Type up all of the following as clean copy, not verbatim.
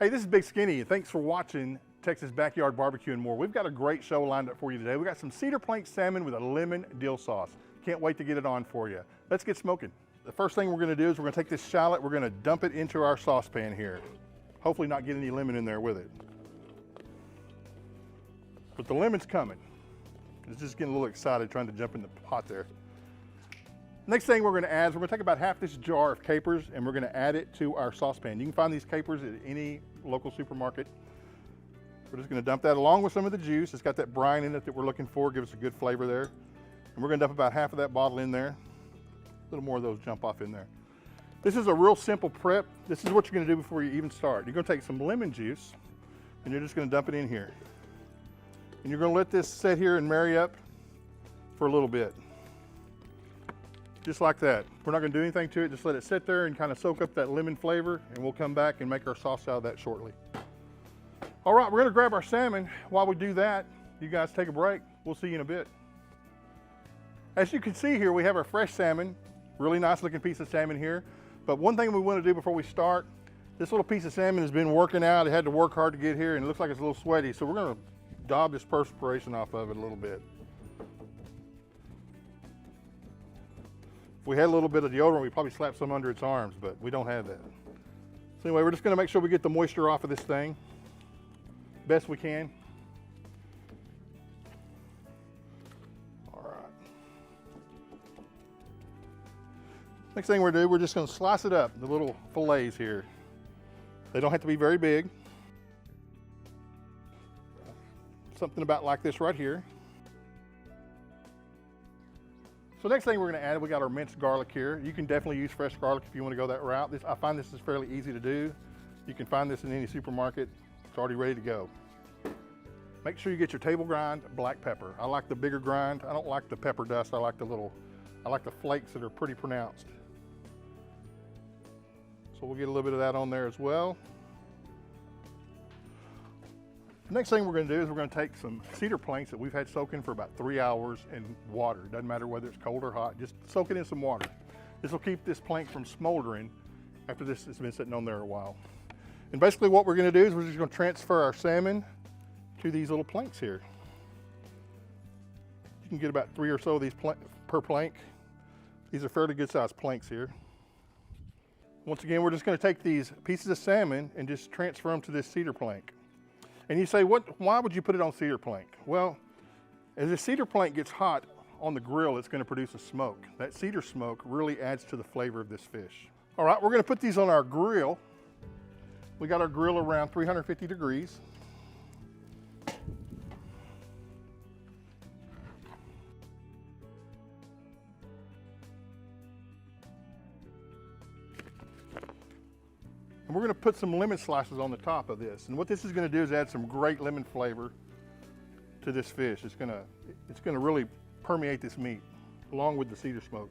Hey, this is Big Skinny, and thanks for watching Texas Backyard Barbecue and more. We've got a great show lined up for you today. We've got some cedar plank salmon with a lemon dill sauce. Can't wait to get it on for you. Let's get smoking. The first thing we're gonna do is we're gonna take this shallot, we're gonna dump it into our saucepan here. Hopefully not get any lemon in there with it. But the lemon's coming. It's just getting a little excited trying to jump in the pot there. Next thing we're gonna add is we're gonna take about half this jar of capers and we're gonna add it to our saucepan. You can find these capers at any local supermarket. We're just gonna dump that along with some of the juice. It's got that brine in it that we're looking for, give us a good flavor there. And we're gonna dump about half of that bottle in there. A little more of those jump off in there. This is a real simple prep. This is what you're gonna do before you even start. You're gonna take some lemon juice and you're just gonna dump it in here. And you're gonna let this sit here and marry up for a little bit. Just like that. We're not gonna do anything to it, just let it sit there and kind of soak up that lemon flavor, and we'll come back and make our sauce out of that shortly. All right, we're gonna grab our salmon. While we do that, you guys take a break. We'll see you in a bit. As you can see here, we have our fresh salmon, really nice looking piece of salmon here. But one thing we wanna do before we start, this little piece of salmon has been working out. It had to work hard to get here, and it looks like it's a little sweaty, so we're gonna dab this perspiration off of it a little bit. If we had a little bit of deodorant, we'd probably slap some under its arms, but we don't have that. So anyway, we're just gonna make sure we get the moisture off of this thing best we can. All right. Next thing we're gonna do, we're just gonna slice it up, the little fillets here. They don't have to be very big. Something about like this right here. So next thing we're gonna add, we got our minced garlic here. You can definitely use fresh garlic if you wanna go that route. I find this is fairly easy to do. You can find this in any supermarket. It's already ready to go. Make sure you get your table grind black pepper. I like the bigger grind. I don't like the pepper dust. I like the flakes that are pretty pronounced. So we'll get a little bit of that on there as well. Next thing we're gonna do is we're gonna take some cedar planks that we've had soaking for about 3 hours in water. Doesn't matter whether it's cold or hot, just soak it in some water. This will keep this plank from smoldering after this has been sitting on there a while. And basically what we're gonna do is we're just gonna transfer our salmon to these little planks here. You can get about 3 or so of these per plank. These are fairly good sized planks here. Once again, we're just gonna take these pieces of salmon and just transfer them to this cedar plank. And you say, why would you put it on cedar plank? Well, as the cedar plank gets hot on the grill, it's gonna produce a smoke. That cedar smoke really adds to the flavor of this fish. All right, we're gonna put these on our grill. We got our grill around 350 degrees. And we're gonna put some lemon slices on the top of this. And what this is gonna do is add some great lemon flavor to this fish. It's gonna really permeate this meat along with the cedar smoke.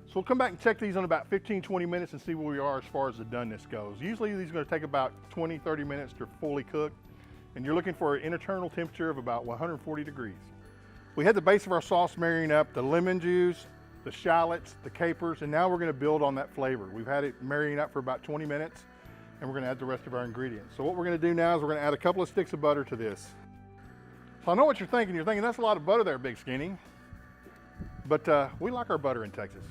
So we'll come back and check these in about 15-20 minutes and see where we are as far as the doneness goes. Usually these are gonna take about 20-30 minutes to fully cook. And you're looking for an internal temperature of about 140 degrees. We had the base of our sauce marrying up, the lemon juice, the shallots, the capers, and now we're gonna build on that flavor. We've had it marrying up for about 20 minutes, and we're gonna add the rest of our ingredients. So what we're gonna do now is we're gonna add a couple of sticks of butter to this. So I know what you're thinking. You're thinking, that's a lot of butter there, Big Skinny. But we like our butter in Texas.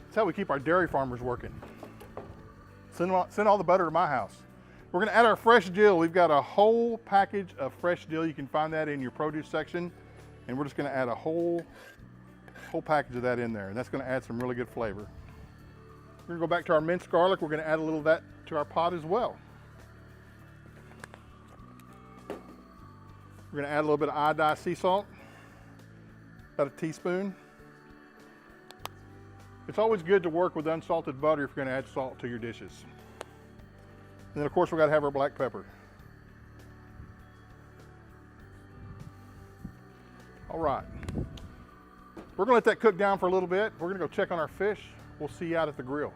That's how we keep our dairy farmers working. Send all the butter to my house. We're gonna add our fresh dill. We've got a whole package of fresh dill. You can find that in your produce section. And we're just gonna add a whole package of that in there, and that's gonna add some really good flavor. We're gonna go back to our minced garlic. We're gonna add a little of that to our pot as well. We're gonna add a little bit of iodized sea salt, about a teaspoon. It's always good to work with unsalted butter if you're gonna add salt to your dishes. And then of course we gotta have our black pepper. All right. We're gonna let that cook down for a little bit. We're gonna go check on our fish. We'll see you out at the grill.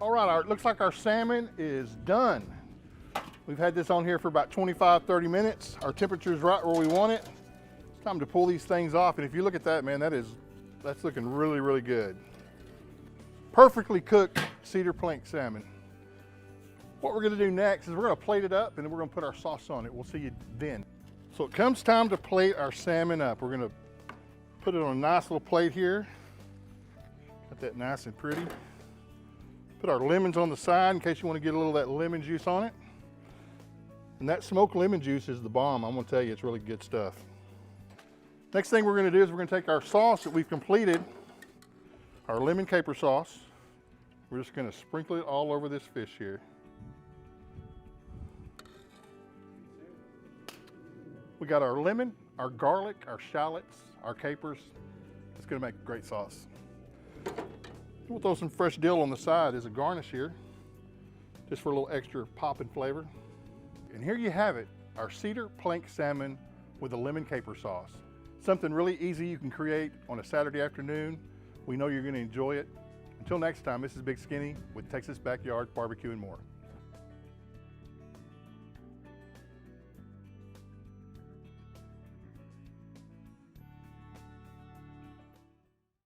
All right, it looks like our salmon is done. We've had this on here for about 25-30 minutes. Our temperature is right where we want it. It's time to pull these things off. And if you look at that, man, that's looking really, really good. Perfectly cooked cedar plank salmon. What we're gonna do next is we're gonna plate it up and then we're gonna put our sauce on it. We'll see you then. So it comes time to plate our salmon up. We're gonna put it on a nice little plate here. Got that nice and pretty. Put our lemons on the side in case you want to get a little of that lemon juice on it. And that smoked lemon juice is the bomb. I'm gonna tell you, it's really good stuff. Next thing we're gonna do is we're gonna take our sauce that we've completed, our lemon caper sauce. We're just gonna sprinkle it all over this fish here. We got our lemon, our garlic, our shallots, our capers. It's gonna make a great sauce. We'll throw some fresh dill on the side as a garnish here, just for a little extra pop and flavor. And here you have it, our cedar plank salmon with a lemon caper sauce. Something really easy you can create on a Saturday afternoon. We know you're gonna enjoy it. Until next time, this is Big Skinny with Texas Backyard Barbecue and More.